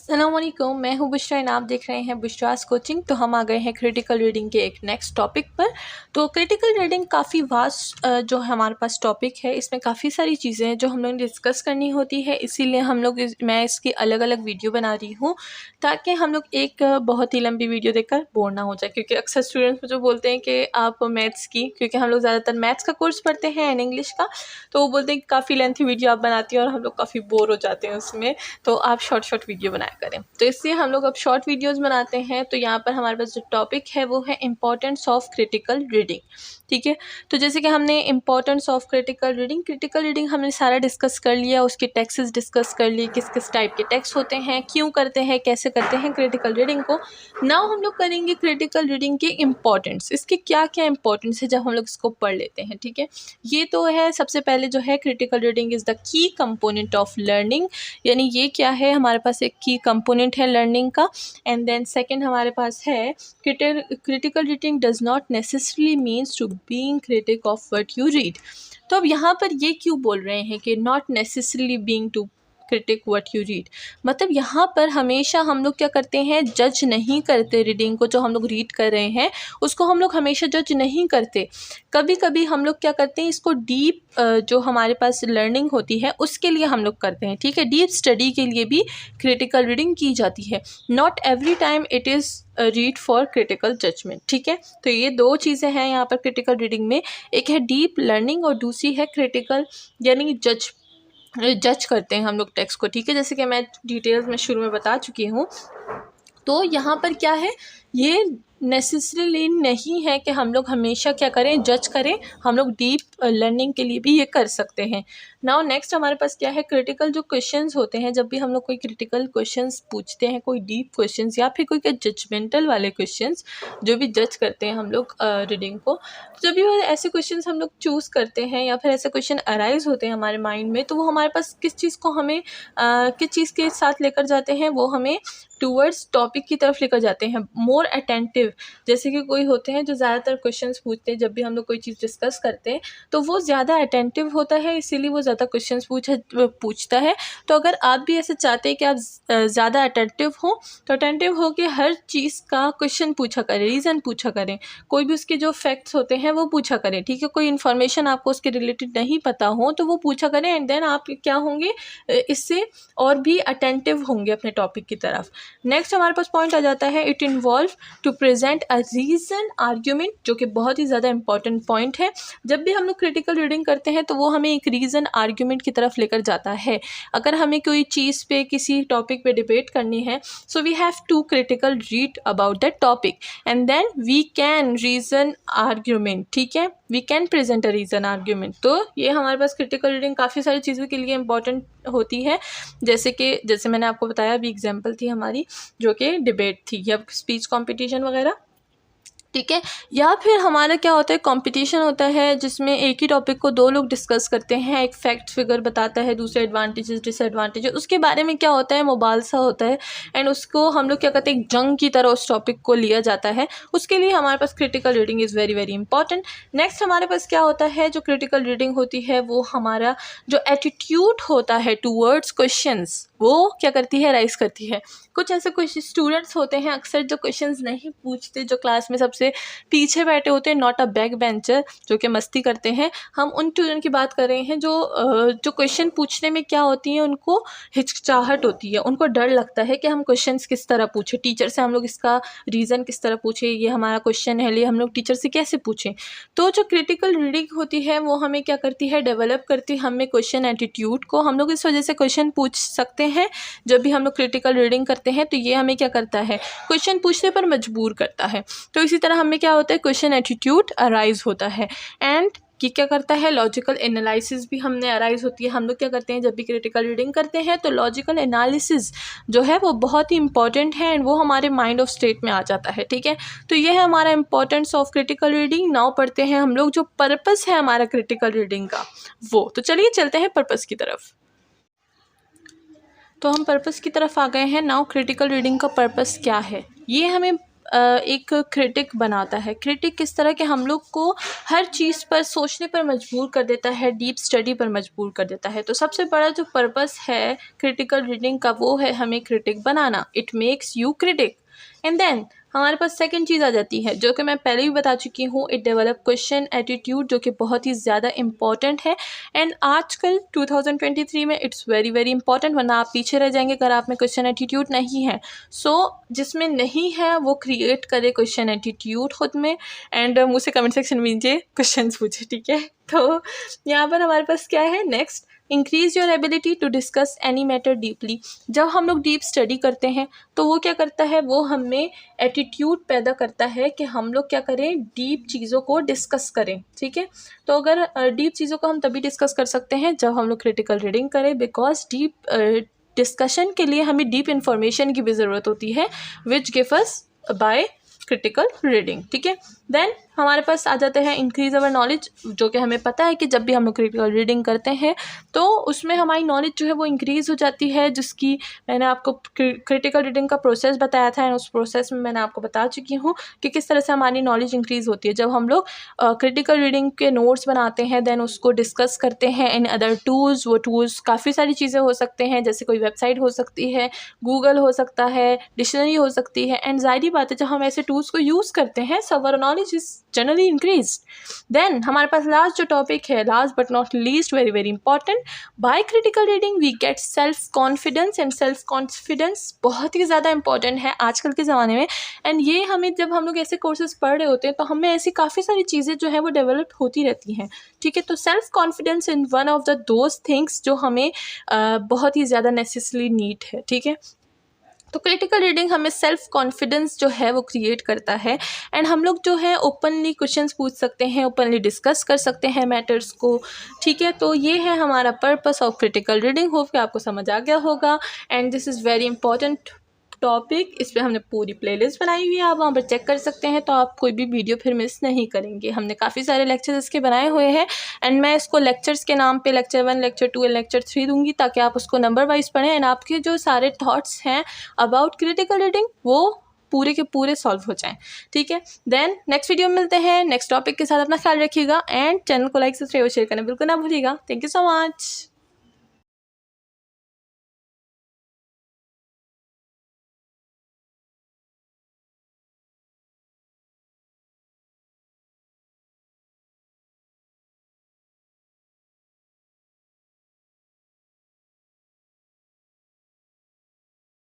अस्सलामुअलैकुम, मैं हूँ बुशरा एंड आप देख रहे हैं बुशरास कोचिंग। तो हम आ गए हैं क्रिटिकल रीडिंग के एक नेक्स्ट टॉपिक पर। तो क्रिटिकल रीडिंग काफ़ी वास्ट जो हमारे पास टॉपिक है, इसमें काफ़ी सारी चीज़ें हैं जो हम लोग डिस्कस करनी होती है। इसीलिए मैं इसकी अलग अलग वीडियो बना रही हूँ ताकि हम लोग एक बहुत ही लंबी वीडियो देखकर बोर ना हो जाए। क्योंकि अक्सर स्टूडेंट्स मुझे बोलते हैं कि आप मैथ्स की, क्योंकि हम लोग ज़्यादातर मैथ्स का कोर्स पढ़ते हैं एंड इंग्लिश का, तो वो बोलते हैं कि काफ़ी लेंथी वीडियो आप बनाती हैं और हम लोग काफ़ी बोर हो जाते हैं उसमें, तो आप शॉर्ट वीडियो बनाया करें। तो इसलिए हम लोग अब शॉर्ट वीडियोस बनाते हैं। तो यहाँ पर हमारे पास जो टॉपिक है वो है इम्पोर्टेंस ऑफ क्रिटिकल रीडिंग। ठीक है, तो जैसे कि हमने इम्पोर्टेंस ऑफ क्रिटिकल रीडिंग हमने सारा डिस्कस कर लिया, उसके टेक्सेस डिस्कस कर लिए, किस किस टाइप के टेक्स्ट होते हैं, क्यों करते हैं, कैसे करते हैं क्रिटिकल रीडिंग को। नाउ हम लोग करेंगे क्रिटिकल रीडिंग के इम्पोर्टेंस, इसके क्या क्या इंपॉर्टेंस है जब हम लोग इसको पढ़ लेते हैं। ठीक है, ये तो है सबसे पहले जो है critical reading is the key component of learning, यानी ये क्या है, हमारे पास एक की कंपोनेंट है लर्निंग का। एंड देन सेकंड हमारे पास है critical reading does not necessarily means to being critic of what you read. तो अब यहाँ पर ये क्यों बोल रहे हैं कि not necessarily being to critic what you read, मतलब यहाँ पर हमेशा हम लोग क्या करते हैं, जज नहीं करते रीडिंग को। जो हम लोग रीड कर रहे हैं उसको हम लोग हमेशा जज नहीं करते। कभी कभी हम लोग क्या करते हैं, इसको डीप जो हमारे पास लर्निंग होती है उसके लिए हम लोग करते हैं। ठीक है, डीप स्टडी के लिए भी क्रिटिकल रीडिंग की जाती है। Not every time it is read for critical judgement. ठीक है, तो ये दो चीज़ें हैं यहाँ पर क्रिटिकल रीडिंग में, एक है डीप लर्निंग और दूसरी है क्रिटिकल, यानी जज करते हैं हम लोग टेक्स्ट को। ठीक है, जैसे कि मैं डिटेल्स में शुरू में बता चुकी हूँ। तो यहाँ पर क्या है, ये नेसेसरीली नहीं है कि हम लोग हमेशा क्या करें, जज करें। हम लोग डीप लर्निंग के लिए भी ये कर सकते हैं। नाउ नेक्स्ट हमारे पास क्या है, क्रिटिकल जो क्वेश्चंस होते हैं, जब भी हम लोग कोई क्रिटिकल क्वेश्चंस पूछते हैं, कोई डीप क्वेश्चंस या फिर कोई जजमेंटल वाले क्वेश्चंस जो भी जज करते हैं हम लोग रीडिंग को, तो जब भी वो ऐसे क्वेश्चंस हम लोग चूज़ करते हैं या फिर ऐसे क्वेश्चन अराइज होते हैं हमारे माइंड में, तो वो हमारे पास किस चीज़ को हमें किस चीज़ के साथ लेकर जाते हैं, वो हमें टूवर्ड्स टॉपिक की तरफ लेकर जाते हैं, मोर अटेंटिव। जैसे कि कोई होते हैं जो ज़्यादातर क्वेश्चंस पूछते हैं, जब भी हम लोग कोई चीज़ डिस्कस करते हैं तो वो ज़्यादा अटेंटिव होता है, इसीलिए वो ज़्यादा क्वेश्चंस पूछता है। तो अगर आप भी ऐसे चाहते हैं कि आप ज़्यादा अटेंटिव हो, तो अटेंटिव हो के हर चीज़ का क्वेश्चन पूछा करें, रीज़न पूछा करें, कोई भी उसके जो फैक्ट्स होते हैं वो पूछा करें। ठीक है, कोई इन्फॉर्मेशन आपको उसके रिलेटेड नहीं पता हो तो वो पूछा करें, एंड देन आप क्या होंगे, इससे और भी अटेंटिव होंगे अपने टॉपिक की तरफ। नेक्स्ट हमारे पास पॉइंट आ जाता है, it involve to present a reason argument, जो कि बहुत ही ज़्यादा इंपॉर्टेंट पॉइंट है। जब भी हम लोग क्रिटिकल रीडिंग करते हैं तो वो हमें एक रीज़न आर्ग्यूमेंट की तरफ लेकर जाता है। अगर हमें कोई चीज़ पे, किसी टॉपिक पे डिबेट करनी है, so we have to critical read about that topic and then we can reason argument. ठीक है, we can present a reason argument. तो ये हमारे पास क्रिटिकल रीडिंग काफ़ी सारी चीज़ों के लिए इंपॉर्टेंट होती है। जैसे मैंने आपको बताया, अभी एग्जांपल थी हमारी जो कि डिबेट थी या स्पीच कंपटीशन वगैरह। ठीक है, या फिर हमारा क्या होता है, कंपटीशन होता है जिसमें एक ही टॉपिक को दो लोग डिस्कस करते हैं, एक फैक्ट फिगर बताता है, दूसरे एडवांटेजेस डिसएडवांटेजेस, उसके बारे में क्या होता है, मुबालसा होता है, एंड उसको हम लोग क्या कहते हैं, एक जंग की तरह उस टॉपिक को लिया जाता है। उसके लिए हमारे पास critical reading is very very important. Next हमारे पास क्या होता है, जो क्रिटिकल रीडिंग होती है वो हमारा जो एटीट्यूड होता है टूवर्ड्स क्वेश्चंस, वो क्या करती है, राइज करती है। कुछ ऐसे कुछ स्टूडेंट्स होते हैं अक्सर जो क्वेश्चंस नहीं पूछते, जो क्लास में सबसे पीछे बैठे होते हैं, नॉट अ बैक बेंचर, जो कि मस्ती करते हैं। हम उन स्टूडेंट की बात कर रहे हैं जो क्वेश्चन पूछने में क्या होती है, उनको हिचकिचाहट होती है, उनको डर लगता है कि हम क्वेश्चंस किस तरह पूछें, टीचर से हम लोग इसका रीज़न किस तरह पूछें, ये हमारा क्वेश्चन है, लिए हम लोग टीचर से कैसे पूछें। तो जो क्रिटिकल रीडिंग होती है वो हमें क्या करती है, डेवलप करती है हमें क्वेश्चन एटीट्यूड को। हम लोग इस वजह से क्वेश्चन पूछ सकते हैं जब भी हम लोग क्रिटिकल रीडिंग करते हैं। तो ये हमें क्या करता है, क्वेश्चन पूछने पर मजबूर करता है। तो इसी तरह हमें क्या होता है, क्वेश्चन एटीट्यूड अराइज होता है। एंड कि क्या करता है, लॉजिकल एनालिसिस भी हमने अराइज होती है। हम लोग क्या करते हैं जब भी क्रिटिकल रीडिंग करते हैं तो लॉजिकल एनालिसिस जो है वो बहुत ही इंपॉर्टेंट है, एंड वो हमारे माइंड ऑफ स्टेट में आ जाता है। ठीक है, तो ये है हमारा importance of critical reading. Now पढ़ते हैं हम लोग जो पर्पस है हमारा क्रिटिकल रीडिंग का वो। तो चलिए चलते हैं पर्पस की तरफ। तो हम पर्पस की तरफ आ गए हैं। नाउ क्रिटिकल रीडिंग का पर्पस क्या है, ये हमें एक क्रिटिक बनाता है। क्रिटिक किस तरह के हम लोग को हर चीज़ पर सोचने पर मजबूर कर देता है, डीप स्टडी पर मजबूर कर देता है। तो सबसे बड़ा जो पर्पस है क्रिटिकल रीडिंग का वो है हमें क्रिटिक बनाना। It makes you critic. And then हमारे पास सेकंड चीज़ आ जाती है जो कि मैं पहले भी बता चुकी हूँ, इट डेवलप क्वेश्चन एटीट्यूड, जो कि बहुत ही ज़्यादा इंपॉर्टेंट है। एंड आजकल 2023 में इट्स वेरी वेरी इंपॉर्टेंट, वरना आप पीछे रह जाएंगे अगर आप में क्वेश्चन एटीट्यूड नहीं है। सो जिसमें नहीं है वो क्रिएट करे क्वेश्चन एटीट्यूड खुद में, एंड मुझसे कमेंट सेक्शन में नीचे क्वेश्चन पूछे, ठीक है। तो यहाँ पर हमारे पास क्या है next, increase your ability to discuss any matter deeply. जब हम लोग डीप स्टडी करते हैं तो वो क्या करता है, वो हमें एटीट्यूड पैदा करता है कि हम लोग क्या करें, डीप चीज़ों को डिस्कस करें, ठीक है। तो अगर डीप चीज़ों को हम तभी डिस्कस कर सकते हैं जब हम लोग क्रिटिकल रीडिंग करें, बिकॉज डीप डिस्कशन के लिए हमें डीप इंफॉर्मेशन की भी ज़रूरत होती है, which give us bye critical reading, ठीक है। देन हमारे पास आ जाते हैं इंक्रीज अवर नॉलेज, जो कि हमें पता है कि जब भी हम लोग क्रिटिकल रीडिंग करते हैं तो उसमें हमारी नॉलेज जो है वो इंक्रीज़ हो जाती है, जिसकी मैंने आपको क्रिटिकल रीडिंग का प्रोसेस बताया था, एंड उस प्रोसेस में मैंने आपको बता चुकी हूँ कि किस तरह से हमारी नॉलेज इंक्रीज़ होती है जब हम लोग क्रिटिकल रीडिंग के नोट्स बनाते हैं, देन उसको डिस्कस करते हैं इन अदर टूल्स। वो टूल्स काफ़ी सारी चीज़ें हो सकते हैं, जैसे कोई वेबसाइट हो सकती है, गूगल हो सकता है, डिक्शनरी हो सकती है, एंड ज़ाहिर बात है जब हम ऐसे टूल्स को यूज़ करते हैं so our knowledge is generally increase. Then हमारे पास लास्ट जो टॉपिक है, last but not least, very very important, by critical reading we get self confidence, and self confidence बहुत ही ज़्यादा इंपॉर्टेंट है आजकल के ज़माने में। एंड ये हमें जब हम लोग ऐसे कोर्सेज पढ़ रहे होते हैं तो हमें ऐसी काफ़ी सारी चीज़ें जो है वो डेवलप होती रहती हैं, ठीक है। तो self confidence in one of the those things जो हमें बहुत ही ज़्यादा नेसेसरी नीड है, ठीक है। तो क्रिटिकल रीडिंग हमें सेल्फ कॉन्फिडेंस जो है वो क्रिएट करता है, एंड हम लोग जो है ओपनली क्वेश्चंस पूछ सकते हैं, ओपनली डिस्कस कर सकते हैं मैटर्स को, ठीक है। तो ये है हमारा purpose of critical reading. Hope कि आपको समझ आ गया होगा, and this is very important topic. इस पर हमने पूरी प्लेलिस्ट बनाई हुई है, आप वहाँ पर चेक कर सकते हैं, तो आप कोई भी वीडियो फिर मिस नहीं करेंगे। हमने काफ़ी सारे लेक्चर्स इसके बनाए हुए हैं, एंड मैं इसको लेक्चर्स के नाम पे लेक्चर 1, लेक्चर 2 एंड लेक्चर 3 दूंगी, ताकि आप उसको नंबर वाइज पढ़ें, एंड आपके जो सारे थॉट्स हैं अबाउट क्रिटिकल रीडिंग वो पूरे के पूरे सॉल्व हो जाएं, ठीक है। देन नेक्स्ट वीडियो में मिलते हैं नेक्स्ट टॉपिक के साथ। अपना ख्याल रखिएगा, एंड चैनल को लाइक सब्सक्राइब शेयर करना बिल्कुल ना भूलिएगा। Thank you so much.